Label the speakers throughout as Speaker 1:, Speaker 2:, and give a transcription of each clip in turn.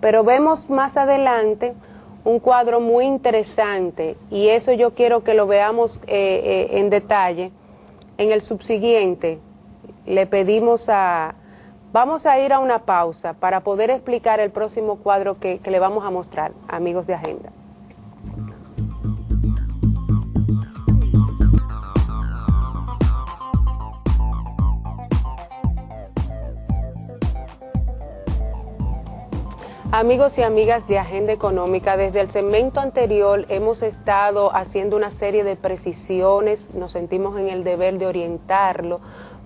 Speaker 1: Pero vemos más adelante un cuadro muy interesante y eso yo quiero que lo veamos en detalle. En el subsiguiente le pedimos vamos a ir a una pausa para poder explicar el próximo cuadro que le vamos a mostrar, amigos de Agenda. Amigos y amigas de Agenda Económica, desde el segmento anterior hemos estado haciendo una serie de precisiones, nos sentimos en el deber de orientarlo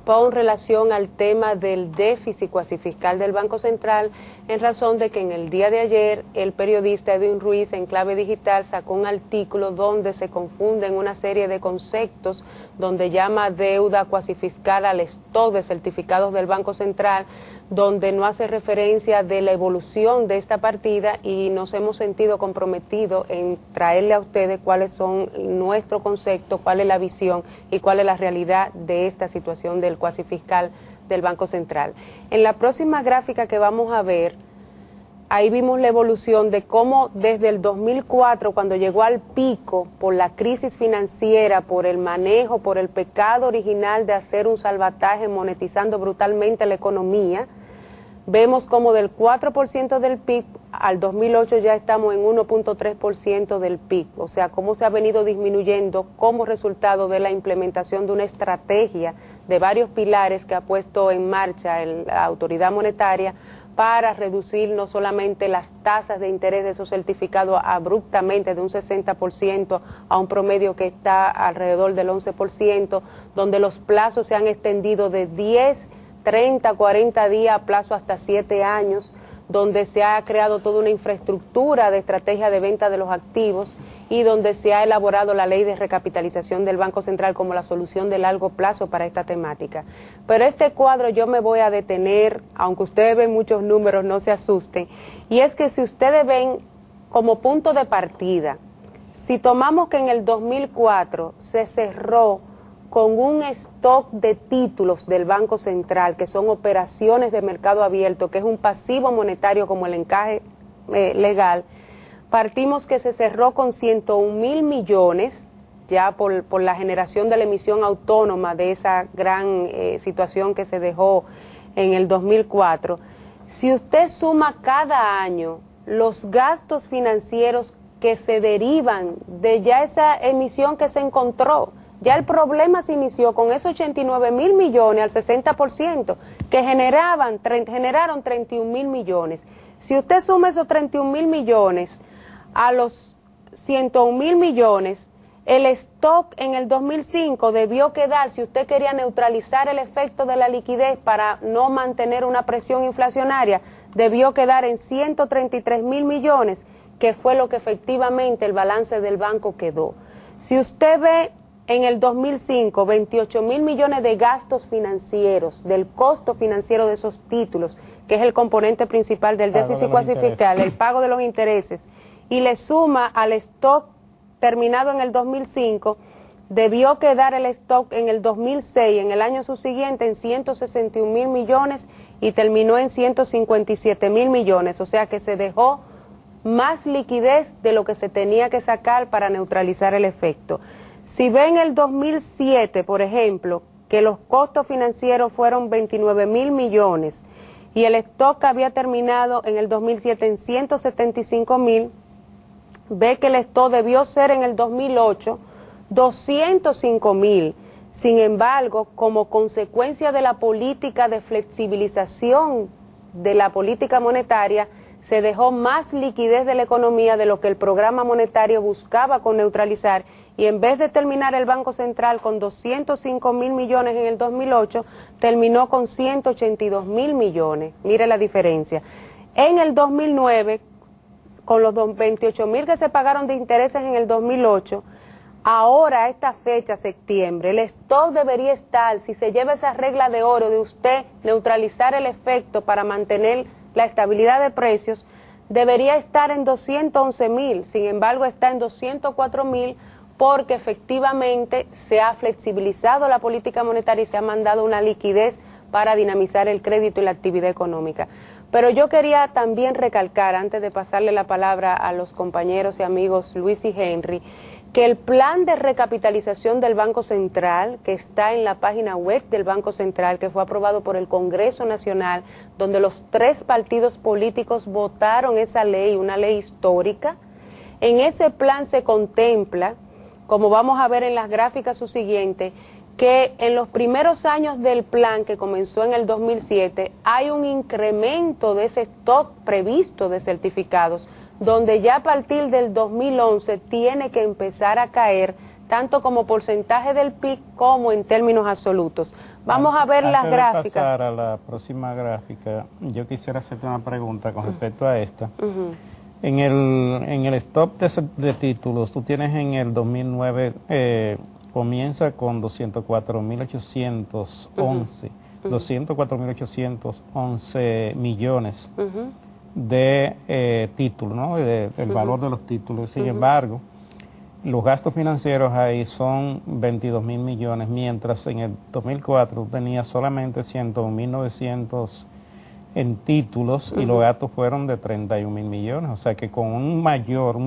Speaker 1: con relación al tema del déficit cuasifiscal del Banco Central, en razón de que en el día de ayer el periodista Edwin Ruiz en Clave Digital sacó un artículo donde se confunden una serie de conceptos, donde llama deuda cuasifiscal al stock de certificados del Banco Central, donde no hace referencia de la evolución de esta partida, y nos hemos sentido comprometidos en traerle a ustedes cuáles son nuestros conceptos, cuál es la visión y cuál es la realidad de esta situación del cuasifiscal del Banco Central. En la próxima gráfica que vamos a ver, ahí vimos la evolución de cómo desde el 2004, cuando llegó al pico por la crisis financiera, por el manejo, por el pecado original de hacer un salvataje monetizando brutalmente la economía, vemos como del 4% del PIB al 2008 ya estamos en 1.3% del PIB, o sea, cómo se ha venido disminuyendo como resultado de la implementación de una estrategia de varios pilares que ha puesto en marcha la autoridad monetaria para reducir no solamente las tasas de interés de esos certificados abruptamente de un 60% a un promedio que está alrededor del 11%, donde los plazos se han extendido de 10, 30, 40 días a plazo hasta 7 años, donde se ha creado toda una infraestructura de estrategia de venta de los activos y donde se ha elaborado la ley de recapitalización del Banco Central como la solución de largo plazo para esta temática. Pero este cuadro yo me voy a detener, aunque ustedes ven muchos números, no se asusten, y es que si ustedes ven como punto de partida, si tomamos que en el 2004 se cerró con un stock de títulos del Banco Central, que son operaciones de mercado abierto, que es un pasivo monetario como el encaje legal, partimos que se cerró con 101.000 millones, ya por la generación de la emisión autónoma de esa gran situación que se dejó en el 2004. Si usted suma cada año los gastos financieros que se derivan de ya esa emisión que se encontró, ya el problema se inició con esos 89.000 millones al 60%, que generaron 31.000 millones. Si usted suma esos 31.000 millones a los 101.000 millones, el stock en el 2005 debió quedar, si usted quería neutralizar el efecto de la liquidez para no mantener una presión inflacionaria, debió quedar en 133.000 millones, que fue lo que efectivamente el balance del banco quedó. Si usted ve en el 2005, 28.000 millones de gastos financieros, del costo financiero de esos títulos, que es el componente principal del déficit cuasifiscal, el pago de los intereses, y le suma al stock terminado en el 2005, debió quedar el stock en el 2006, en el año subsiguiente, en 161.000 millones y terminó en 157.000 millones, o sea que se dejó más liquidez de lo que se tenía que sacar para neutralizar el efecto. Si ven el 2007, por ejemplo, que los costos financieros fueron 29.000 millones y el stock había terminado en el 2007 en 175.000, ve que el stock debió ser en el 2008 205.000. Sin embargo, como consecuencia de la política de flexibilización de la política monetaria, se dejó más liquidez de la economía de lo que el programa monetario buscaba con neutralizar, y en vez de terminar el Banco Central con 205.000 millones en el 2008, terminó con 182.000 millones. Mire la diferencia. En el 2009, con los 28.000 que se pagaron de intereses en el 2008, ahora a esta fecha, septiembre, el stock debería estar, si se lleva esa regla de oro de usted neutralizar el efecto para mantener la estabilidad de precios, debería estar en 211.000, sin embargo está en 204.000 porque efectivamente se ha flexibilizado la política monetaria y se ha mandado una liquidez para dinamizar el crédito y la actividad económica. Pero yo quería también recalcar, antes de pasarle la palabra a los compañeros y amigos Luis y Henry, que el plan de recapitalización del Banco Central, que está en la página web del Banco Central, que fue aprobado por el Congreso Nacional, donde los 3 partidos políticos votaron esa ley, una ley histórica, en ese plan se contempla, como vamos a ver en las gráficas subsiguientes, que en los primeros años del plan, que comenzó en el 2007, hay un incremento de ese stock previsto de certificados, donde ya a partir del 2011 tiene que empezar a caer, tanto como porcentaje del PIB como en términos absolutos. Vamos a ver las gráficas.
Speaker 2: Antes de pasar a la próxima gráfica, yo quisiera hacerte una pregunta con respecto a esta. En el stock de títulos, tú tienes en el 2009, comienza con 204.811, 204.811 millones de títulos, ¿no? El valor de los títulos. Sin embargo, los gastos financieros ahí son 22.000 millones, mientras en el 2004 tenía solamente 101.900 en títulos y los gastos fueron de 31.000 millones. O sea que con un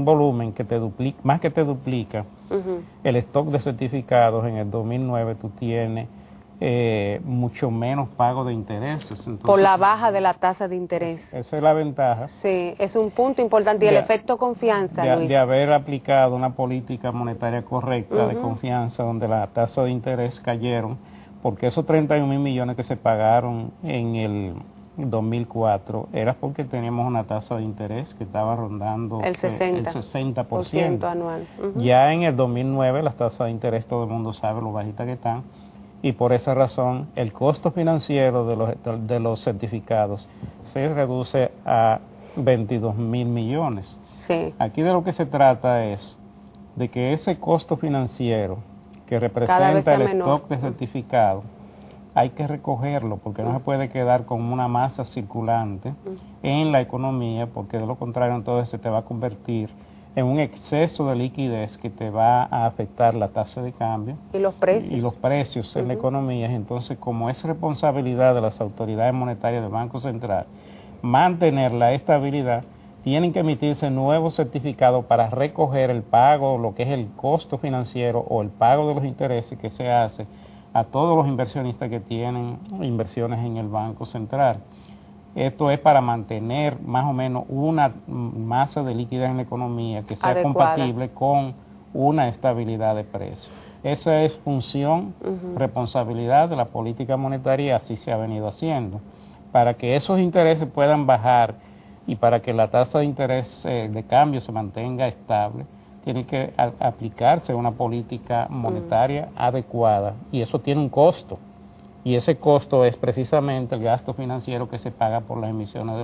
Speaker 2: volumen que te duplica, más que te duplica, el stock de certificados en el 2009 tú tienes mucho menos pago de intereses. Entonces,
Speaker 1: por la baja de la tasa de interés.
Speaker 2: Esa es la ventaja.
Speaker 1: Sí, es un punto importante. Y el efecto confianza, Luis.
Speaker 2: De haber aplicado una política monetaria correcta de confianza, donde la tasa de interés cayeron, porque esos 31.000 millones que se pagaron en el 2004 era porque teníamos una tasa de interés que estaba rondando
Speaker 1: el
Speaker 2: 60%
Speaker 1: anual.
Speaker 2: Ya en el 2009 las tasas de interés, todo el mundo sabe lo bajitas que están, y por esa razón el costo financiero de los certificados se reduce a 22.000 millones.
Speaker 1: Sí.
Speaker 2: Aquí de lo que se trata es de que ese costo financiero que representa el stock de certificados hay que recogerlo, porque no se puede quedar con una masa circulante en la economía, porque de lo contrario entonces se te va a convertir en un exceso de liquidez que te va a afectar la tasa de cambio
Speaker 1: y los precios,
Speaker 2: en la economía. Entonces, como es responsabilidad de las autoridades monetarias del Banco Central mantener la estabilidad, tienen que emitirse nuevos certificados para recoger el pago, lo que es el costo financiero o el pago de los intereses que se hace a todos los inversionistas que tienen inversiones en el Banco Central. Esto es para mantener más o menos una masa de liquidez en la economía que sea compatible con una estabilidad de precios. Esa es función, responsabilidad de la política monetaria, y así se ha venido haciendo. Para que esos intereses puedan bajar y para que la tasa de interés de cambio se mantenga estable, tiene que aplicarse una política monetaria adecuada, y eso tiene un costo. Y ese costo es precisamente el gasto financiero que se paga por las emisiones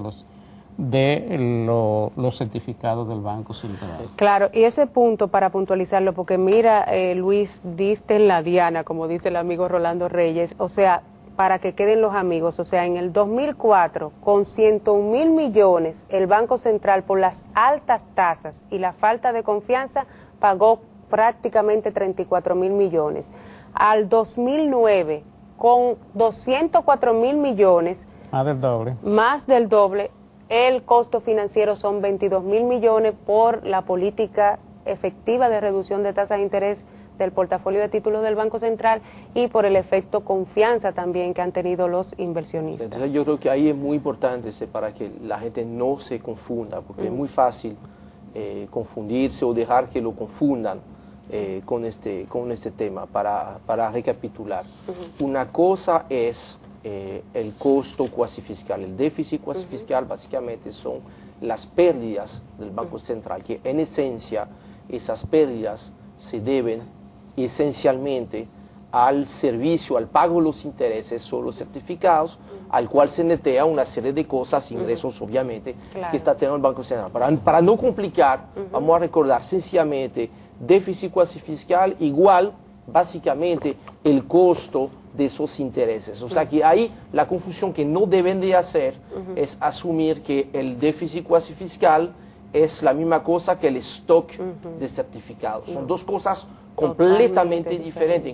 Speaker 2: de los certificados del Banco Central.
Speaker 1: Claro, y ese punto para puntualizarlo, porque mira, Luis, diste en la diana, como dice el amigo Rolando Reyes, o sea, para que queden los amigos, o sea, en el 2004, con 101.000 millones, el Banco Central, por las altas tasas y la falta de confianza, pagó prácticamente 34.000 millones. Al 2009, con 204.000 millones, más del doble, el costo financiero son 22.000 millones por la política efectiva de reducción de tasas de interés del portafolio de títulos del Banco Central y por el efecto confianza también que han tenido los inversionistas.
Speaker 3: Entonces yo creo que ahí es muy importante para que la gente no se confunda, porque es muy fácil confundirse o dejar que lo confundan con este tema. Para recapitular, una cosa es el costo cuasi fiscal. El déficit cuasi fiscal básicamente son las pérdidas del Banco Central, que en esencia esas pérdidas se deben esencialmente al servicio, al pago de los intereses sobre los certificados, al cual se netea una serie de cosas, ingresos obviamente, que está teniendo el Banco Central. Para no complicar, vamos a recordar sencillamente déficit cuasi fiscal igual básicamente el costo de esos intereses. O sea que ahí la confusión que no deben de hacer es asumir que el déficit cuasi fiscal es la misma cosa que el stock de certificados. Son dos cosas completamente diferentes.